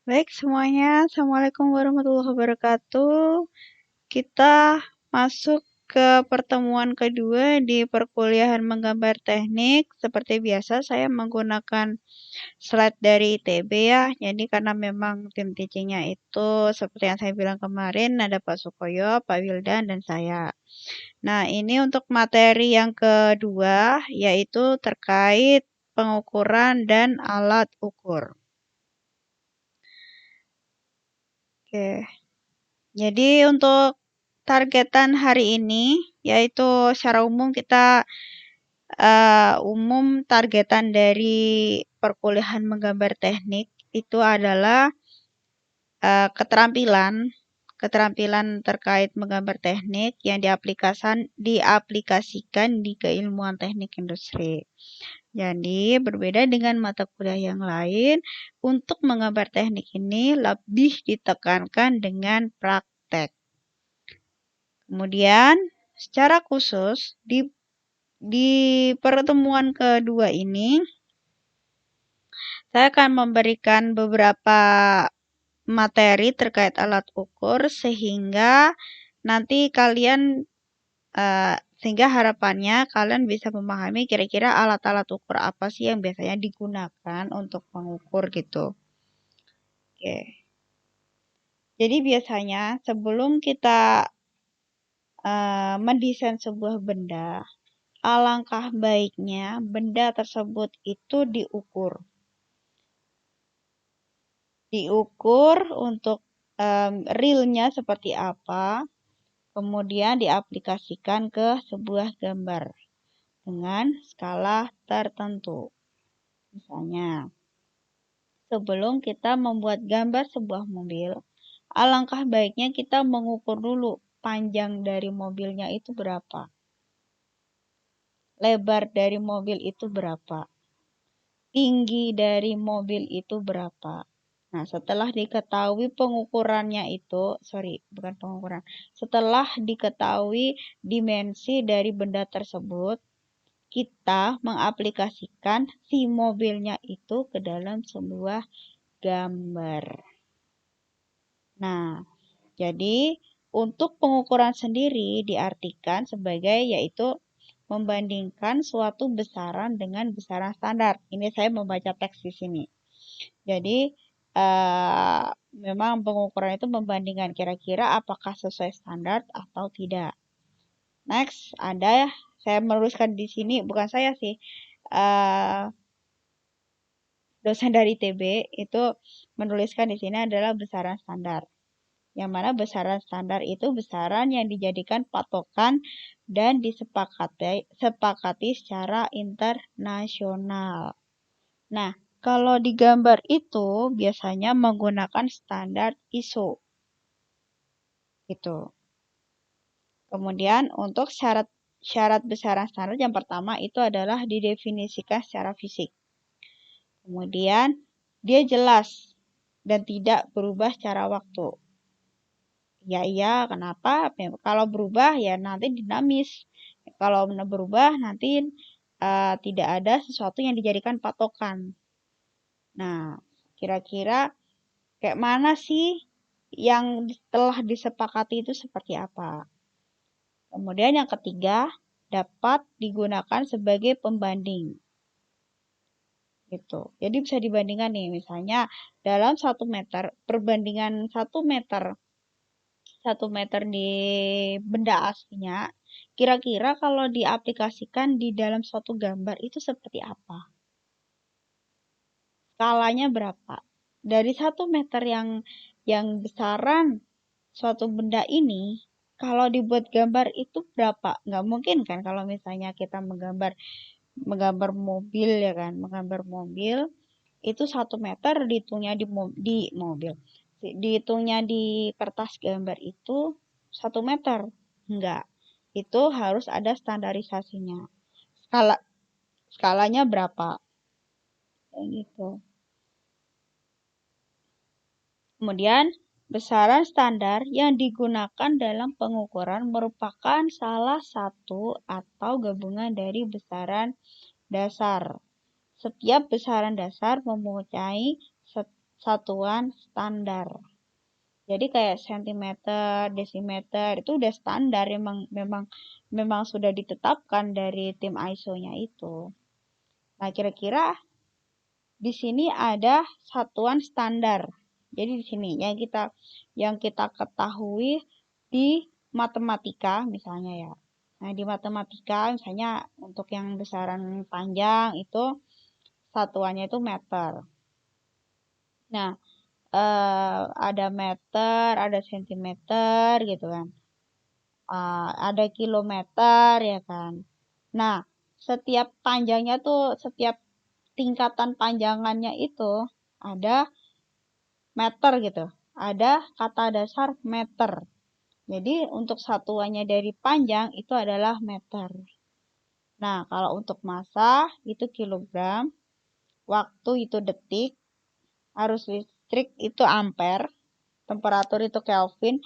Baik semuanya, Assalamualaikum warahmatullahi wabarakatuh. Kita masuk ke pertemuan kedua di perkuliahan menggambar teknik. Seperti biasa saya menggunakan slide dari ITB ya. Jadi karena memang tim teachingnya itu seperti yang saya bilang kemarin ada Pak Sukoyo, Pak Wildan, dan saya. Nah ini untuk materi yang kedua yaitu terkait pengukuran dan alat ukur. Oke. Jadi untuk targetan hari ini, yaitu secara umum kita umum targetan dari perkuliahan menggambar teknik itu adalah keterampilan terkait menggambar teknik yang diaplikasikan di keilmuan teknik industri. Jadi berbeda dengan mata kuliah yang lain, untuk menggambar teknik ini lebih ditekankan dengan praktek. Kemudian, secara khusus di pertemuan kedua ini, saya akan memberikan beberapa materi terkait alat ukur sehingga nanti sehingga harapannya kalian bisa memahami kira-kira alat-alat ukur apa sih yang biasanya digunakan untuk mengukur gitu. Oke. Jadi biasanya sebelum kita mendesain sebuah benda, alangkah baiknya benda tersebut itu diukur. Diukur untuk realnya seperti apa, kemudian diaplikasikan ke sebuah gambar dengan skala tertentu. Misalnya, sebelum kita membuat gambar sebuah mobil, alangkah baiknya kita mengukur dulu panjang dari mobilnya itu berapa. Lebar dari mobil itu berapa. Tinggi dari mobil itu berapa. Nah, setelah diketahui pengukurannya itu, setelah diketahui dimensi dari benda tersebut, kita mengaplikasikan si mobilnya itu ke dalam sebuah gambar. Nah, jadi untuk pengukuran sendiri diartikan sebagai yaitu membandingkan suatu besaran dengan besaran standar. Ini saya membaca teks di sini. Jadi memang pengukuran itu membandingkan kira-kira apakah sesuai standar atau tidak. Next, ada ya, saya menuliskan di sini, bukan saya sih, dosen dari ITB itu menuliskan di sini adalah besaran standar. Yang mana besaran standar itu besaran yang dijadikan patokan dan disepakati secara internasional. Nah, kalau di gambar itu biasanya menggunakan standar ISO. Gitu. Kemudian untuk syarat besaran standar yang pertama itu adalah didefinisikan secara fisik. Kemudian dia jelas dan tidak berubah secara waktu. Ya iya, kenapa? Kalau berubah ya nanti dinamis. Kalau berubah nanti tidak ada sesuatu yang dijadikan patokan. Nah, kira-kira kayak mana sih yang telah disepakati itu seperti apa? Kemudian yang ketiga, dapat digunakan sebagai pembanding. Gitu. Jadi bisa dibandingkan nih, misalnya dalam 1 meter, perbandingan 1 meter di benda aslinya, kira-kira kalau diaplikasikan di dalam suatu gambar itu seperti apa? Skalanya berapa? Dari 1 meter yang besaran suatu benda ini, kalau dibuat gambar itu berapa? Nggak mungkin kan kalau misalnya kita menggambar mobil ya kan, menggambar mobil itu 1 meter dihitungnya di mobil. Dihitungnya di kertas gambar itu 1 meter. Enggak. Itu harus ada standarisasinya. Skalanya berapa? Kayak gitu. Kemudian, besaran standar yang digunakan dalam pengukuran merupakan salah satu atau gabungan dari besaran dasar. Setiap besaran dasar mempunyai satuan standar. Jadi kayak sentimeter, desimeter itu udah standar, memang sudah ditetapkan dari tim ISO-nya itu. Nah, kira-kira di sini ada satuan standar. Jadi di sini yang kita ketahui di matematika misalnya ya. Nah, di matematika misalnya untuk yang besaran panjang itu satuannya itu meter. Nah, ada meter, ada sentimeter gitu kan. Ada kilometer ya kan. Nah, setiap tingkatan panjangannya itu ada meter gitu. Ada kata dasar meter. Jadi untuk satuannya dari panjang itu adalah meter. Nah, kalau untuk massa itu kilogram, waktu itu detik, arus listrik itu ampere, temperatur itu Kelvin.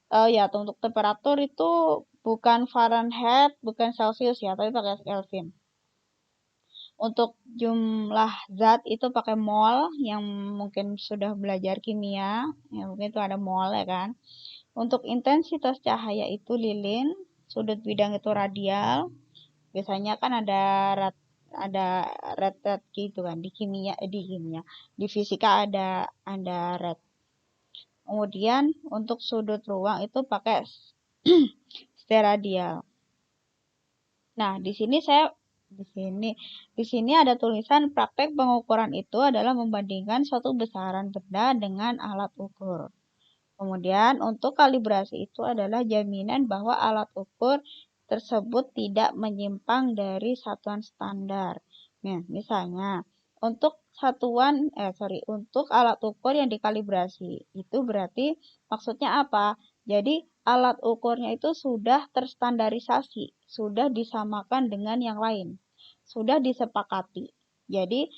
Ya, untuk temperatur itu bukan Fahrenheit, bukan Celcius ya, tapi pakai Kelvin. Untuk jumlah zat itu pakai mol, yang mungkin sudah belajar kimia, ya mungkin itu ada mol ya kan. Untuk intensitas cahaya itu lilin, sudut bidang itu radial. Biasanya kan ada rad gitu kan di fisika ada rad. Kemudian untuk sudut ruang itu pakai steradial. Nah, di sini ada tulisan praktek pengukuran itu adalah membandingkan suatu besaran benda dengan alat ukur. Kemudian untuk kalibrasi itu adalah jaminan bahwa alat ukur tersebut tidak menyimpang dari satuan standar. Nah, misalnya untuk alat ukur yang dikalibrasi itu berarti maksudnya apa? Jadi alat ukurnya itu sudah terstandarisasi, sudah disamakan dengan yang lain, sudah disepakati. Jadi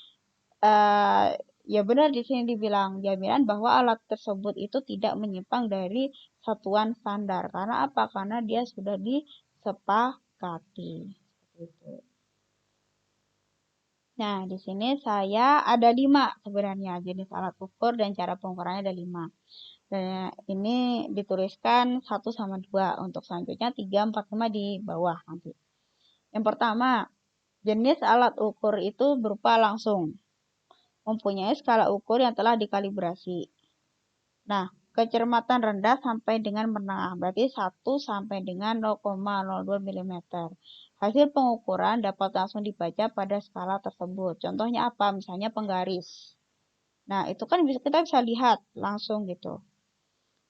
eh, ya benar di sini dibilang jaminan bahwa alat tersebut itu tidak menyimpang dari satuan standar. Karena apa? Karena dia sudah disepakati. Seperti itu. Nah, di sini saya ada 5 sebenarnya jenis alat ukur dan cara pengukurannya ada 5. Dan ini dituliskan 1 sama 2. Untuk selanjutnya 3, 4, 5 di bawah nanti. Yang pertama, jenis alat ukur itu berupa langsung. Mempunyai skala ukur yang telah dikalibrasi. Nah, kecermatan rendah sampai dengan menengah, berarti 1 sampai dengan 0,02 mm. Hasil pengukuran dapat langsung dibaca pada skala tersebut. Contohnya apa? Misalnya penggaris. Nah, itu kan kita bisa lihat langsung gitu.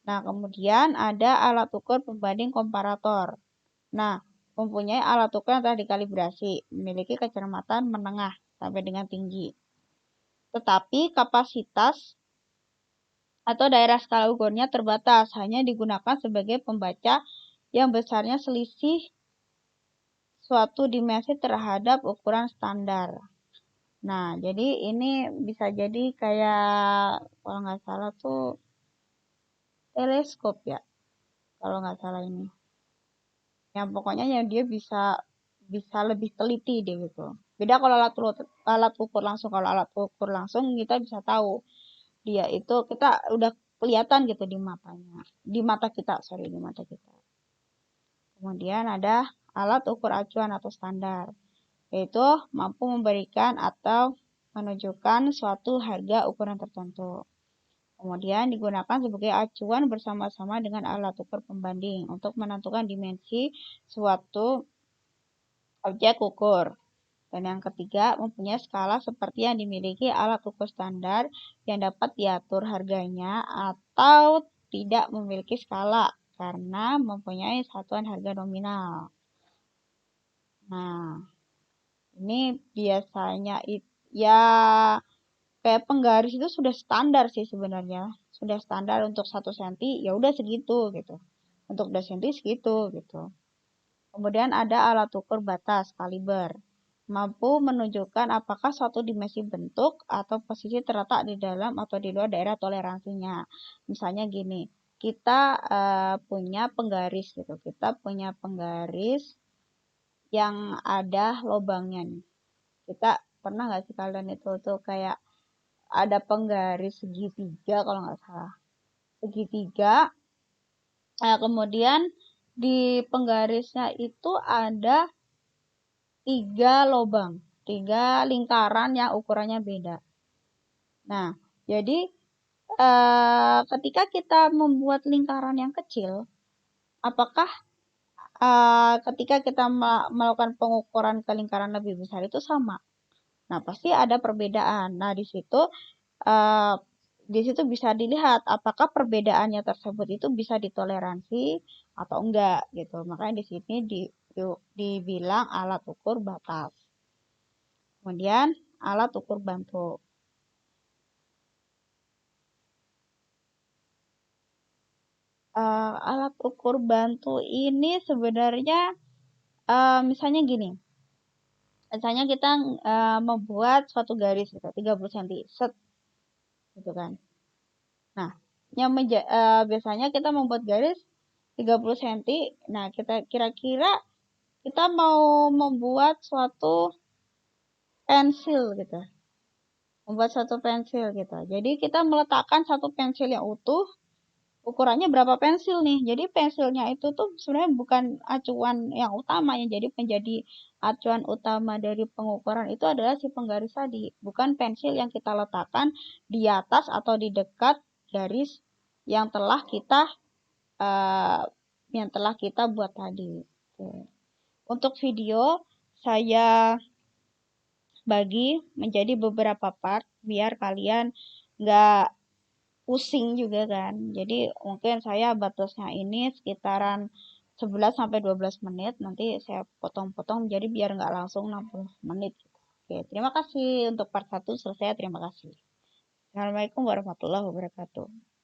Nah, kemudian ada alat ukur pembanding komparator. Nah, mempunyai alat ukur yang telah dikalibrasi, memiliki kecermatan menengah sampai dengan tinggi. Tetapi kapasitas atau daerah skala ukurnya terbatas, hanya digunakan sebagai pembaca yang besarnya selisih suatu dimensi terhadap ukuran standar. Nah, jadi ini bisa jadi kayak kalau nggak salah tuh teleskop ya, kalau nggak salah ini. Yang pokoknya yang dia bisa bisa lebih teliti deh gitu. Beda kalau alat ukur langsung. Kalau alat ukur langsung kita bisa tahu dia itu kita udah kelihatan gitu di matanya. Di mata kita, sorry, di mata kita. Kemudian ada alat ukur acuan atau standar, yaitu mampu memberikan atau menunjukkan suatu harga ukuran tertentu. Kemudian digunakan sebagai acuan bersama-sama dengan alat ukur pembanding untuk menentukan dimensi suatu objek ukur. Dan yang ketiga, mempunyai skala seperti yang dimiliki alat ukur standar yang dapat diatur harganya atau tidak memiliki skala karena mempunyai satuan harga nominal. Nah, ini biasanya ya kayak penggaris itu sudah standar sih sebenarnya. Sudah standar untuk 1 cm ya udah segitu gitu. Untuk 2 cm segitu gitu. Kemudian ada alat ukur batas kaliber. Mampu menunjukkan apakah suatu dimensi bentuk atau posisi terletak di dalam atau di luar daerah toleransinya. Misalnya gini, kita punya penggaris gitu. Kita punya penggaris yang ada lubangnya nih. Kita pernah nggak sih kalian itu tuh kayak ada penggaris segitiga kalau nggak salah. Segitiga. Nah, kemudian di penggarisnya itu ada 3 lubang, 3 lingkaran yang ukurannya beda. Nah, jadi ketika kita membuat lingkaran yang kecil, apakah ketika kita melakukan pengukuran ke lingkaran lebih besar itu sama? Nah, pasti ada perbedaan. Nah, uh, di situ bisa dilihat apakah perbedaannya tersebut itu bisa ditoleransi atau enggak gitu. Makanya di sini dibilang alat ukur batas. Kemudian alat ukur bantu. Alat ukur bantu ini sebenarnya misalnya gini. Misalnya kita membuat suatu garis gitu, 30 cm, set, gitu kan. Nah, biasanya kita membuat garis 30 cm. Nah, kita kira-kira kita mau membuat suatu pensil gitu. Membuat suatu pensil gitu. Jadi kita meletakkan satu pensil yang utuh, ukurannya berapa pensil nih. Jadi pensilnya itu tuh sebenarnya bukan acuan yang utama ya. Jadi menjadi acuan utama dari pengukuran itu adalah si penggaris tadi, bukan pensil yang kita letakkan di atas atau di dekat garis yang telah kita uh, buat tadi. Untuk video saya bagi menjadi beberapa part biar kalian nggak pusing juga kan. Jadi mungkin saya batasnya ini sekitaran 11 sampai 12 menit. Nanti saya potong-potong jadi biar nggak langsung 60 menit. Oke, terima kasih untuk part 1 selesai. Terima kasih. Assalamualaikum warahmatullahi wabarakatuh.